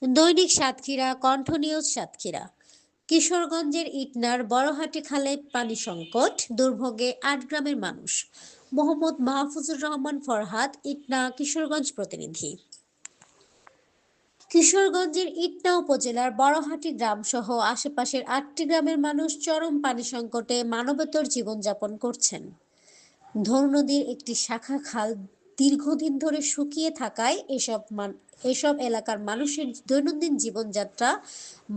দৈনিক সাতক্ষীরা, কণ্ঠ নিউজ সাতক্ষীরা। কিশোরগঞ্জের ইটনার বড়হাটি খালে পানি সংকট, দুর্ভোগে ৮ গ্রামের মানুষ। মোহাম্মদ মাহফুজুর রহমান ফরহাদ, ইটনা, কিশোরগঞ্জ প্রতিনিধি। কিশোরগঞ্জের ইটনা উপজেলার বড়হাটি গ্রাম সহ আশেপাশের ৮টি গ্রামের মানুষ চরম পানি সংকটে মানবেতর জীবনযাপন করছেন। ধনু নদীর একটি শাখা খাল দীর্ঘদিন ধরে শুকিয়ে থাকায় এসব এলাকার মানুষের দৈনন্দিন জীবনযাত্রা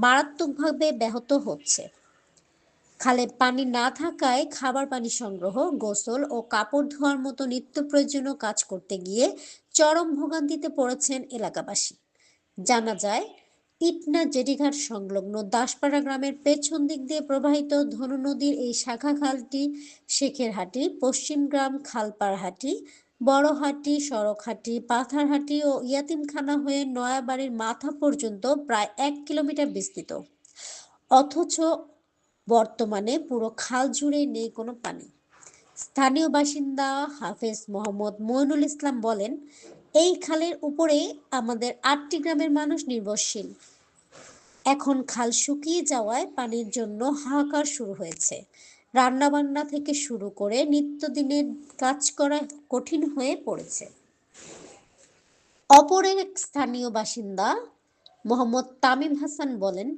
মারাত্মকভাবে ব্যাহত হচ্ছে। খালে পানি না থাকায় খাবার পানি সংগ্রহ, গোসল ও কাপড় ধোয়ার মতো নিত্য প্রয়োজনীয় কাজ করতে গিয়ে চরম ভোগান্তিতে পড়েছেন এলাকাবাসী। জানা যায়, ইটনা জেটিঘাট সংলগ্ন দাসপাড়া গ্রামের পেছন দিক দিয়ে প্রবাহিত ধনু নদীর এই শাখা খালটি শেখেরহাটি, পশ্চিমগ্রাম, খালপাড়হাটি, বড়হাটি, সড়কহাটি, পাথারহাটি ও ইয়াতিমখানা হয়ে নয়াবাড়ির মাথা পর্যন্ত প্রায় ১ কিলোমিটার বিস্তৃত। অথচ বর্তমানে পুরো খাল জুড়ে নেই কোনো পানি। স্থানীয় বাসিন্দা হাফেজ মোহাম্মদ মইনুল ইসলাম বলেন, এই খালের উপরেই আমাদের ৮টি গ্রামের মানুষ নির্ভরশীল। এখন খাল শুকিয়ে যাওয়ায় পানির জন্য হাহাকার শুরু হয়েছে। রান্নাবান্না থেকে শুরু করে নিত্যদিনের কাজ করা কঠিন হয়ে পড়েছে। অপর এক স্থানীয় বাসিন্দা মোহাম্মদ তামিম হাসান বলেন,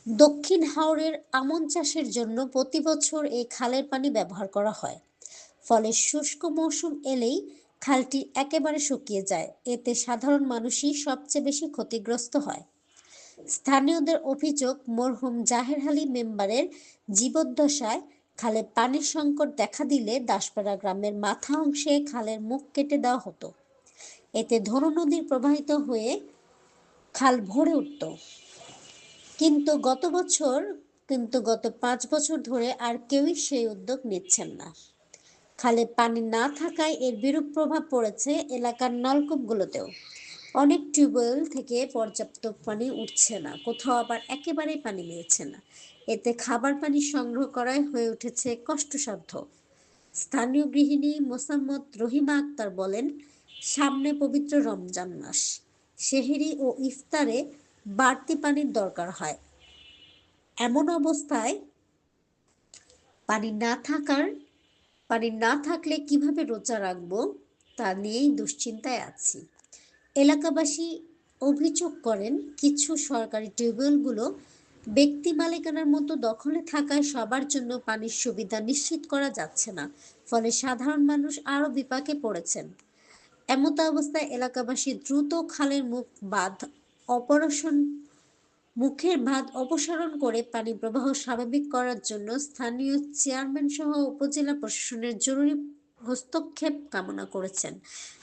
দক্ষিণ হাওরের আমন চাষের জন্য প্রতি বছর এই খালের পানি ব্যবহার করা হয়। ফলে শুষ্ক মৌসুম এলেই খালটি একেবারে শুকিয়ে যায়। এতে সাধারণ মানুষই সবচেয়ে বেশি ক্ষতিগ্রস্ত হয়। স্থানীয়দের অভিযোগ, মরহুম জাহের আলী মেম্বারের জীবদ্দশায় খালে পানির সংকট দেখা দিলে দাসপাড়া গ্রামের মাথা অংশে খালের মুখ কেটে দেওয়া হতো। এতে ধনু নদীর প্রবাহিত হয়ে খাল ভরে উঠত। কিন্তু গত ৫ বছর ধরে আর কেউই সেই উদ্যোগ নিচ্ছেন না। খালে পানি না থাকায় এর বিরূপ প্রভাব পড়েছে এলাকার নলকূপগুলোতেও। অনেক টিউবওয়েল থেকে পর্যাপ্ত পানি উঠছে না, কোথাও আবার একেবারেই পানি মিলছে না। এতে খাবার পানি সংগ্রহ করাই হয়ে উঠেছে কষ্টসাধ্য। স্থানীয় গৃহিণী মোসাম্মদ রহিমা আক্তার বলেন, সামনে পবিত্র রমজান মাস, সেহরি ও ইফতারে বাড়তি পানির দরকার হয়। এমন অবস্থায় পানি না থাকার পানি না থাকলে কিভাবে রোজা রাখবো তা নিয়েই দুশ্চিন্তায় আছি। এলাকাবাসী অভিযোগ করেন, কিছু সরকারি টিউবওয়েলগুলো ব্যক্তি মালিকানার মতো দখলে থাকায় সবার জন্য পানির সুবিধা নিশ্চিত করা যাচ্ছে না। ফলে সাধারণ মানুষ আরও বিপাকে পড়েছেন। এমতো অবস্থায় এলাকাবাসী দ্রুত খালের মুখের বাঁধ অপসারণ করে পানি প্রবাহ স্বাভাবিক করার জন্য স্থানীয় চেয়ারম্যান সহ উপজেলা প্রশাসনের জরুরি হস্তক্ষেপ কামনা করেছেন।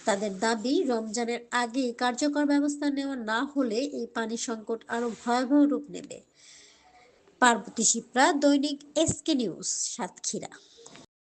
তাদের দাবি, রমজানের আগে কার্যকর ব্যবস্থা নেওয়া না হলে এই পানি সংকট আরো ভয়াবহ রূপ নেবে। পার্বতী শিপ্রা, দৈনিক এসকে নিউজ, সাতক্ষীরা।